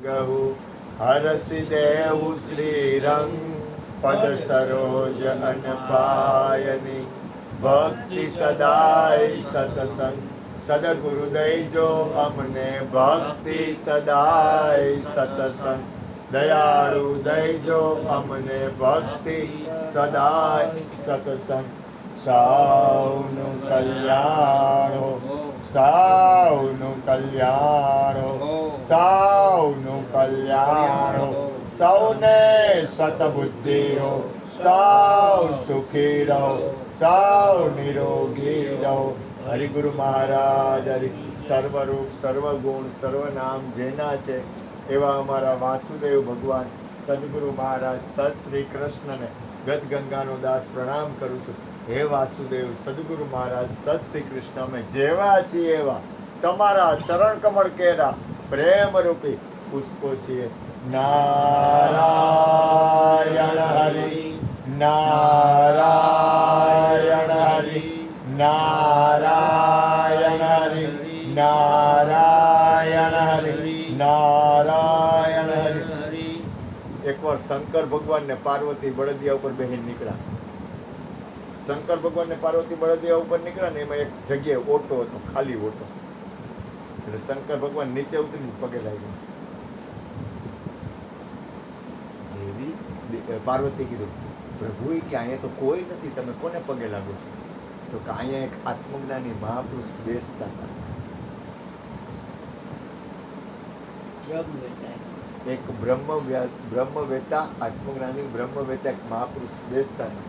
ગહુ હરસી દેહુ શ્રીરંગ પદ સરોજ અનપાયની ભક્તિ સદાય સતસંગ સદગુરુ દઈજો અમને ભક્તિ સદાય સતસંગ દયાળુ દઈજો અમને ભક્તિ સદાય સતસંગ સૌનું કલ્યાણ સૌનું કલ્યાણ સૌનું કલ્યાણ સૌને સતબુદ્ધિઓ સૌ સુખી રહો સૌ નિરોગી રહો. હરિગુરુ મહારાજ હરિ સર્વરૂપ સર્વગુણ સર્વનામ જેના છે એવા અમારા વાસુદેવ ભગવાન સદગુરુ મહારાજ સત શ્રી કૃષ્ણને ગદ ગંગાનો દાસ પ્રણામ કરું છું. હે વાસુદેવ સદગુરુ મહારાજ સત શ્રી કૃષ્ણ, અમે જેવા છીએ એવા તમારા ચરણ કમળ કેરા પ્રેમ રૂપી પુષ્પો છીએ. નારાયણ હરિ નારાયણ હરિ નારાયણ હરિ નારાયણ હરિ નારાયણ હરિ. એકવાર શંકર ભગવાન ને પાર્વતી બળદિયા ઉપર બેહીને નીકળ્યા. શંકર ભગવાન ને પાર્વતી બળદિયા ઉપર નીકળ્યા ને એમાં એક જગ્યાએ ઓટો હતો, ખાલી ઓટો. એટલે શંકર ભગવાન નીચે ઉતરીને પગે લાગ્યા. પાર્વતી કીધું, પ્રભુ કે અહીંયા તો કોઈ નથી, તમે કોને પગે લાગો છો? તો કે અહીંયા એક આત્મજ્ઞાની મહાપુરુષ બેસતા હતા. એક બ્રહ્મવેતા આત્મજ્ઞાની બ્રહ્મવેતા એક મહાપુરુષ બેસતા હતા.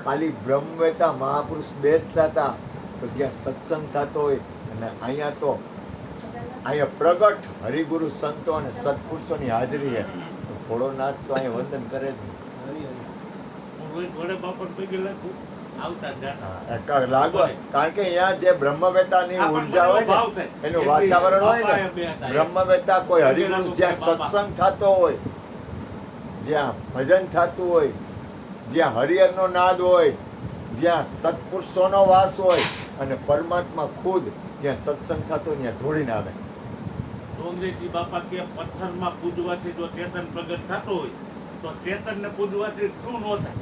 ખાલી બ્રહ્મવેતા મહાપુરુષ બેસતા હતા. તો જ્યાં સત્સંગ થતો હોય અને અહીંયા પ્રગટ હરિગુરુ સંતો અને સત્પુરુષોની હાજરી છે. તો ભોળોનાથ તો અહીંયા વંદન કરે જ નહીં. કારણ કે અહીંયા જે બ્રહ્મવેતાની ઉર્જા હોય ને એનું વાતાવરણ હોય ને, બ્રહ્મવેતા કોઈ હરિગુરુ જ્યાં સત્સંગ થતો હોય, જ્યાં ભજન થતું હોય, જ્યાં હરિહરનો નાદ હોય, જ્યાં સત્પુરુષોનો વાસ હોય અને પરમાત્મા ખુદ જ્યાં સત્સંગ થતો ત્યાં ધોડીને આવે. અંગ્રેજી બાપા કે પથ્થરમાં પૂજવાથી જો ચેતન પ્રગટ થતો હોય તો ચેતનને પૂજવાથી શું ન થાય?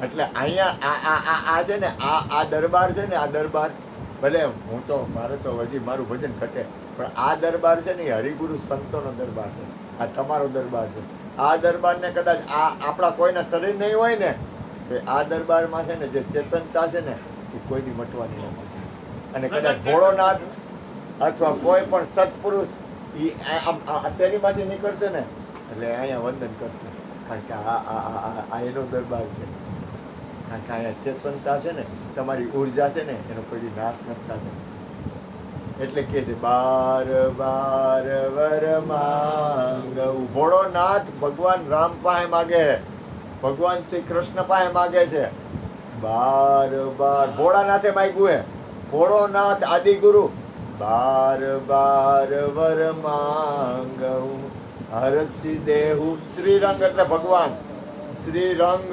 એટલે અહીંયા આ છે ને આ દરબાર છે ને, આ દરબાર ભલે હું તો મારે તો હજી મારું ભજન ઘટે, પણ આ દરબાર છે ને એ હરિગુરુ સંતોનો દરબાર છે. આ તમારો દરબાર છે. આ દરબારને કદાચ આપણા કોઈના શરીર નહીં હોય ને તો આ દરબારમાં છે ને જે ચેતનતા છે ને એ કોઈ દી મટવાની નથી. અને કદાચ ભોળોનાથ અથવા કોઈ પણ સત્પુરુષ એ આ શેરીમાંથી નીકળશે ને એટલે અહીંયા વંદન કરશે. કારણ કે આ એનો દરબાર છે. કારણ કે અહીંયા ચેતનતા છે ને, તમારી ઉર્જા છે ને એનો કોઈ નાશ નથી થતો. એટલે કે છે બાર બાર વર માંગવું. ભોળોનાથ ભગવાન રામ પાસે માગે, ભગવાન શ્રી કૃષ્ણ પાસે માગે છે. બાર બાર ભોળાનાથે માગ્યું હે. ભોળોનાથ આદિગુરુ બાર બાર વર માંગવું હરસી દેહુ શ્રીરંગ એટલે ભગવાન શ્રીરંગ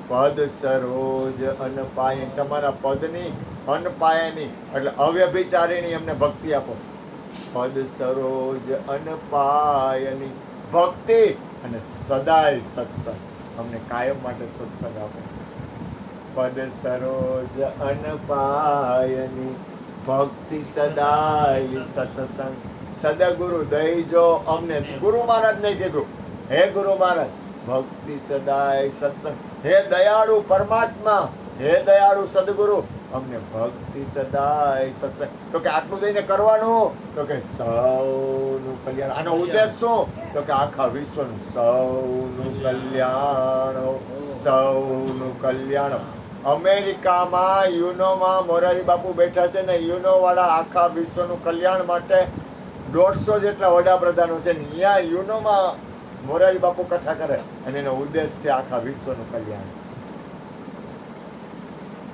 પદ સરોજ અનપાય. તમારા પદની અનપાયની એટલે અવ્યભિચારીની અમને ભક્તિ આપો. પદ સરોજ અનપાયની ભક્તિ અને સદાય સત્સંગ, અમને કાયમ માટે સત્સંગ આપો. પદ સરોજ અનપાયની ભક્તિ સદાય સત્સંગ સદગુરુ દઈજો અમને. ગુરુ મહારાજ ને કીધું, હે ગુરુ મહારાજ ભક્તિ સદાય સત્સંગ. હે દયાળુ પરમાત્મા, હે દયાળુ સદગુરુ અમને ભક્તિ સદાય સત્સંગ. તો કે આટલું દઈને કરવાનું? તો કે સૌનું કલ્યાણ. આનો ઉદ્દેશ શું? તો કે આખા વિશ્વનું સૌનું કલ્યાણ, સૌનું કલ્યાણ. અમેરિકામાં યુનોમાં મોરારી બાપુ બેઠા છે ને, યુનો વાળા આખા વિશ્વનું કલ્યાણ માટે 150 જેટલા વડાપ્રધાનો છે ને, અહીંયા યુનોમાં મોરારી બાપુ કથા કરે અને એનો ઉદ્દેશ છે આખા વિશ્વનું કલ્યાણ.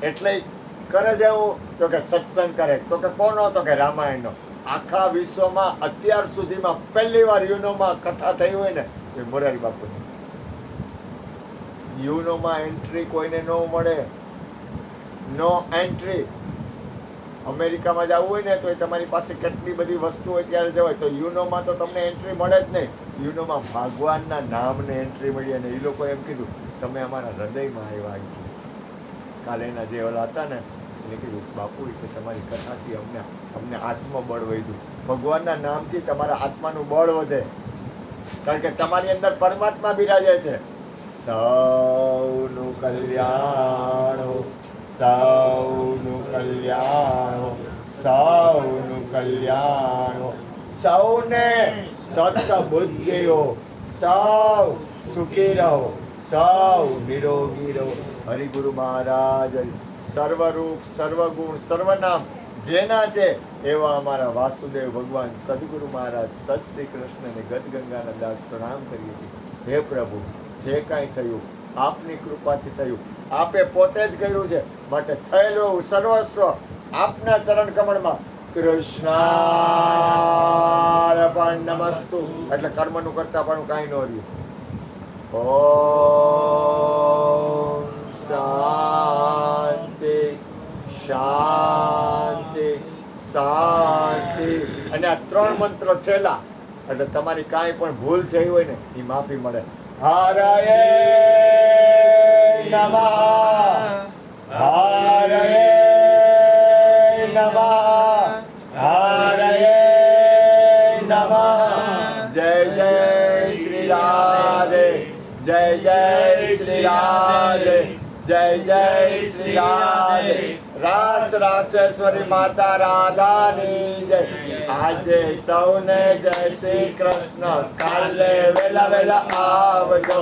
એટલે કરે છે એવું તો કે સત્સંગ કરે. તો કે કોનો? તો કે રામાયણનો. આખા વિશ્વમાં અત્યાર સુધીમાં પહેલી વાર યુનોમાં કથા થઈ હોય ને તો મોરારી બાપુની. યુનોમાં એન્ટ્રી કોઈને ન મળે, નો એન્ટ્રી. અમેરિકામાં જવું હોય ને તો એ તમારી પાસે કેટલી બધી વસ્તુ હોય ત્યારે જવાય. તો યુનોમાં તો તમને એન્ટ્રી મળે જ નહીં. યુનોમાં ભગવાનના નામને એન્ટ્રી મળી અને એ લોકો એમ કીધું તમે અમારા હૃદયમાં આવ્યા આવી કીધું. કાલે એના જે ઓલા હતા ને એને કીધું બાપુ કે તમારી કથાથી અમને આત્મબળ વધ્યું. ભગવાનના નામથી તમારા આત્માનું બળ વધે, કારણ કે તમારી અંદર પરમાત્મા બિરાજે છે. સૌનું કલ્યાણ હો, સૌનું કલ્યાણ હો, સૌનું કલ્યાણ હો, સૌને સત્બુદ્ધિઓ, સૌ સુખી રહો, સૌ નિરોગી રહો. હરિગુરુ મહારાજ સર્વરૂપ સર્વગુણ સર્વનામ જેના છે એવા અમારા વાસુદેવ ભગવાન સદગુરુ મહારાજ સત શ્રી કૃષ્ણને ગદગંગાના દાસ પ્રણામ કરીએ છીએ. હે પ્રભુ, જે કાંઈ થયું આપની કૃપાથી થયું, આપે પોતે જ કર્યું છે, માટે થયેલું સર્વસ્વ આપના ચરણ કમળમાં કૃષ્ણાર્પણ નમસ્તુ. એટલે કર્મનું કરતા પણ કાંઈ ન રહ્યું. ઓમ શાંતિ શાંતિ શાંતિ. અને આ 3 મંત્ર છેલ્લા, એટલે તમારી કાંઈ પણ ભૂલ થઈ હોય ને એ માફી મળે. હરયે નમઃ, હરયે નમઃ, હરયે નમઃ. જય જય શ્રી રાધે, જય જય શ્રી રાધે, જય જય શ્રી રાધે. રાસ રાસેશ્વરી માતા રાધાની જય. આજે સૌને જય શ્રી કૃષ્ણ. કાલે વેલા વેલા આવજો.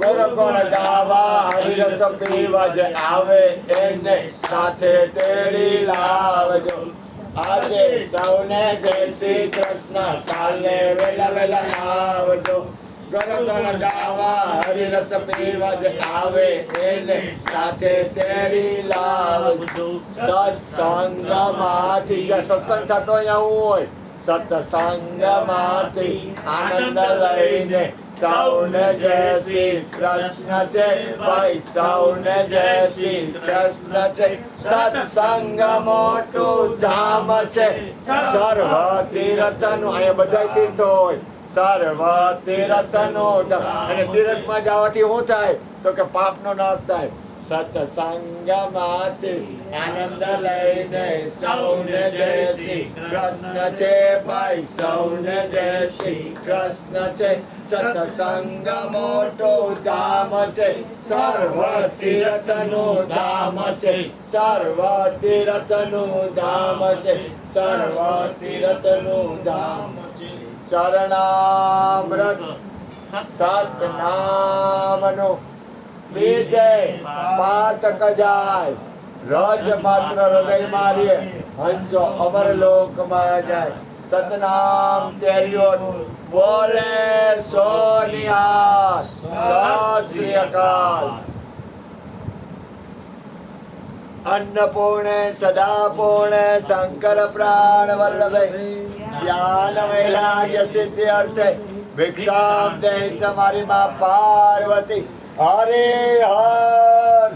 ગુરુ ગુણ ગાવા હરિરસ પીવા જે આવે એને સાથે તેડી લાવજો. આજે સૌને જય શ્રી કૃષ્ણ. કાલે વેલા વેલા આવજો. ગુરુ ગુણ ગાવા હરિરસ પીવા જે આવે એને સાથે તેડી લાવજો. સત્સંગમાંથી જે સત્સંગ થતો અહીંયા હોય, સત્સંગમાંથી આનંદ લઈને સૌને જય શ્રી કૃષ્ણ છે ભાઈ, સૌને જય શ્રી કૃષ્ણ છે. સત્સંગ મોટું ધામ છે, સર્વ તીર્થનું. અહીંયા બધા તીર્થો હોય, સર્વ તીર્થનું ધામ. અને તીર્થમાં જવાથી શું થાય તો કે પાપનો નાશ થાય. સત્સંગમાંથી આનંદ લઈને સૌને જય શ્રી કૃષ્ણ છે ભાઈ, સૌને જય શ્રી કૃષ્ણ છે. સત્સંગ મોટું ધામ છે, સર્વ તીર્થનું ધામ છે, સર્વ તીર્થનું ધામ છે, સર્વ તીર્થનું ધામ છે. ચરણામૃત સતનામનો વિજય પાતક જાય. રજ માત્ર હૃદય મારીએ હંસો અમરલોકમાં જાય. સતનામ તેરિયો બોલે સોનિયાર. સત શ્રી અકાલ. અન્નપૂર્ણે સદાપૂર્ણે શંકર પ્રાણ વલ્લભે જ્ઞાન વૈરાગ્ય સિદ્ધિ અર્થે ભિક્ષામ દે ચ મારી માં પાર્વતી. હરે હર.